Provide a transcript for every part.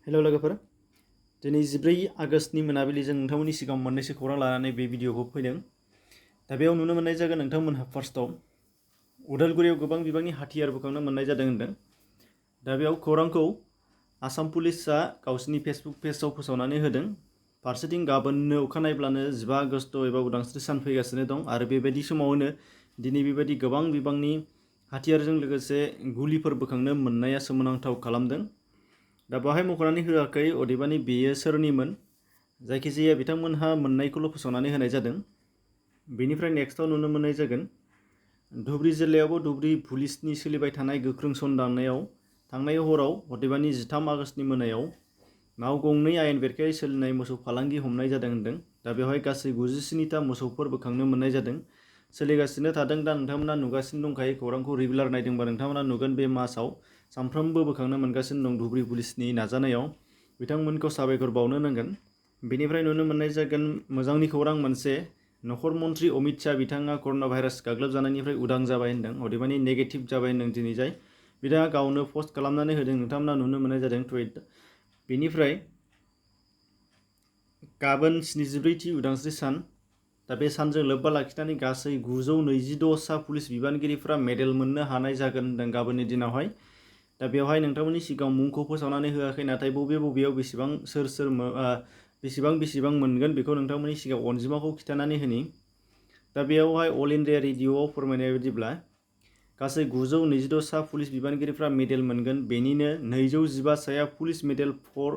Hello लोगोफोर, दिनै 14 आगस्तनि मोनाबिलिजों नोंथांमोननि सिगाङाव मोननैसो खौरां लानानै बे भिडिअखौ फैदों। दा बेयाव नुनो मोननाय जागोन नोंथांमोनहा फार्स्टआव उदालगुरियाव गोबां बिबांनि हाथियार बोखांनो मोननाय जादों होनदों। दा बेयाव खौरांखौ आसाम पुलिसआ गावसिनि फेसबुक पेजआव फोसावनानै होदों। फारसेथिं गाबोननो अखानायब्लानो 15 आगस्त एबा उदांस्रि सान फैगासिनो दं आरो बेबायदि समावनो दिनै बेबायदि गोबां बिबांनि हाथियारजों लोगोसे गुलिफोर बोखांनो मोननाया सोमोनांथाव खालामदों। दा बेवहाय मख'नानै होआखै अदेबानि बेयो सोरनिमोन, जायखिजाया बिथांमोनहा मोननायखौल' फोसावनानै होनाय जादों। बेनिफ्राय नेक्स्टआव नुनो मोननाय जागोन धुबरी जिल्लायावबो धुबरी पुलिसनि सोलिबाय थानाय गोख्रों सन्दाननायाव थांनाय हराव अदेबानि 13 आगस्तनि मोनायाव नाव गंनै आयेन बेरेखायै सोलिनाय मोसौ फालांगि हमनाय जादों होनदों। दा बेवहाय गासै 97टा मोसौफोर बोखांनो मोननाय जादों। सोलिगासिनो थादों। दा नोंथांमोना नुगासिनो दंखायो, खौरांखौ रेगुलार नायदोंबा नोंथांमोना नुगोन बे मासाव सानफ्रोमबो बोखांनो मोनगासिनो दं धुबरी पुलिसनि नाजानायाव। बिथांमोनखौ साबायखर बावनो नांगोन। बेनिफ्राय नुनो मोननाय जागोन मोजांनि खौरां मोनसे, नखर मन्त्रि अमित शाह बिथाङा कर'ना भाइरास गाग्लोबजानायनिफ्राय उदां जाबाय होनदों, अदेबानि नेगेटिभ जाबाय होनदों दिनै जाय बिथाङा गावनो पस्ट खालामनानै होदों। नोंथांमोना नुनो मोननाय जादों टुइट। बेनिफ्राय गाबोन 74थि उदांस्रि सान। दा बे सानजों लोब्बा लाखिनानै गासै 926 पुलिस बिबानगिरिफ्रा मेडेल मोननो हानाय जागोन होनदों गाबोननि दिनावहाय। दा बेवहाय नोंथांमोननि सिगाङाव मुंखौ फोसावनानै होआखै, नाथाय बबेयाव बेसेबां बेसेबां मोनगोन बेखौ नोंथांमोननि सिगाङाव अनजिमाखौ खिन्थानानै होनि। दा बेयावहाय अल इन्डिया रेडिअ'आव फोरमायनाय बायदिब्ला गासै 926 पुलिस बिबानगिरिफ्रा मेडेल मोनगोन। बेनिनो 215 साया पुलिस मेडेल फर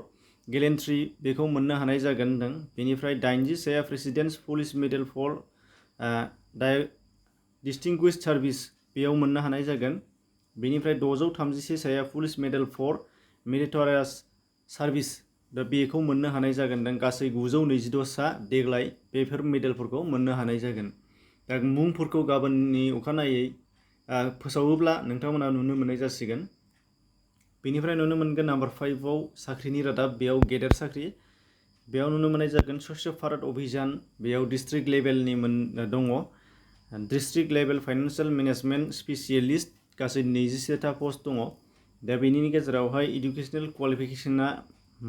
गेलेन्ट्रि बेखौ मोननो हानाय जागोन होनदों। बेनिफ्राय 80 साया presidents police medal for distinguished service बेयाव मोननो हानाय जागोन। बेनिफ्राय 631 साया police medal for meritorious service दा बेखौ मोननो हानाय जागोन। गासै 926 सा देग्लाय बेफोर मेडेलफोरखौ मोननो हानाय जागोन। दा मुंफोरखौ गाबोननि अखानायै फोसावोब्ला नोंथांमोना नुनो मोननाय जासिगोन। बेनिफ्राय नुनो मोनगोन नाम्बार 5आव साख्रिनि रादाब, बेयाव गेदेर साख्रि बेयाव नुनो मोननाय जागोन स्वच्छ भारत अभियान, बेयाव डिस्ट्रिक्ट लेभेलनि दङ। District level financial management specialist गासै 21टा पस्ट दङ। दा बेनि गेजेरावहाय इडुकेसनेल क्वालिफिकेसना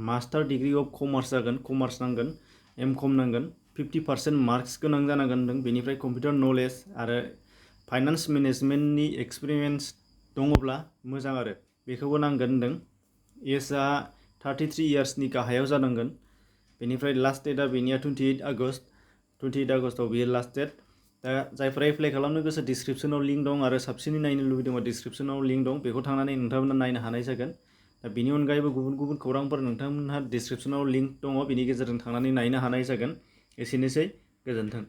मास्टार डिग्रि अफ कमार्स जागोन, कमार्स नांगोन, एमकम नांगोन, 50% मार्क्स गोनां जानांगोन होनदों। बेनिफ्राय कम्पिउटार नलेज आरो फाइनान्स मेनेजमेन्टनि एक्सपिरियेन्स दङब्ला मोजां आरो बेखौबो नांगोन होनदों। एजआ 33 इयार्सनि गाहायाव जानांगोन। बेनिफ्राय लास्ट डेटआ बेनिया 28 आगस्टआव बेयो लास्ट डेट। दा जायफोरा एप्लाइ खालामनो गोसो डिसक्रिपसनाव लिंक दं आरो साबसिनै नायनो लुबैदोंबा डिसक्रिपसनाव लिंक दं, बेखौ थांनानै नोंथांमोना नायनो हानाय जागोन। दा बेनि अनगायैबो गुबुन खौरांफोर नोंथांमोनहा डिसक्रिपसनाव लिंक दङ, बेनि गेजेरजों थांनानै नायनो हानाय जागोन। एसेनोसै, गोजोन्थों।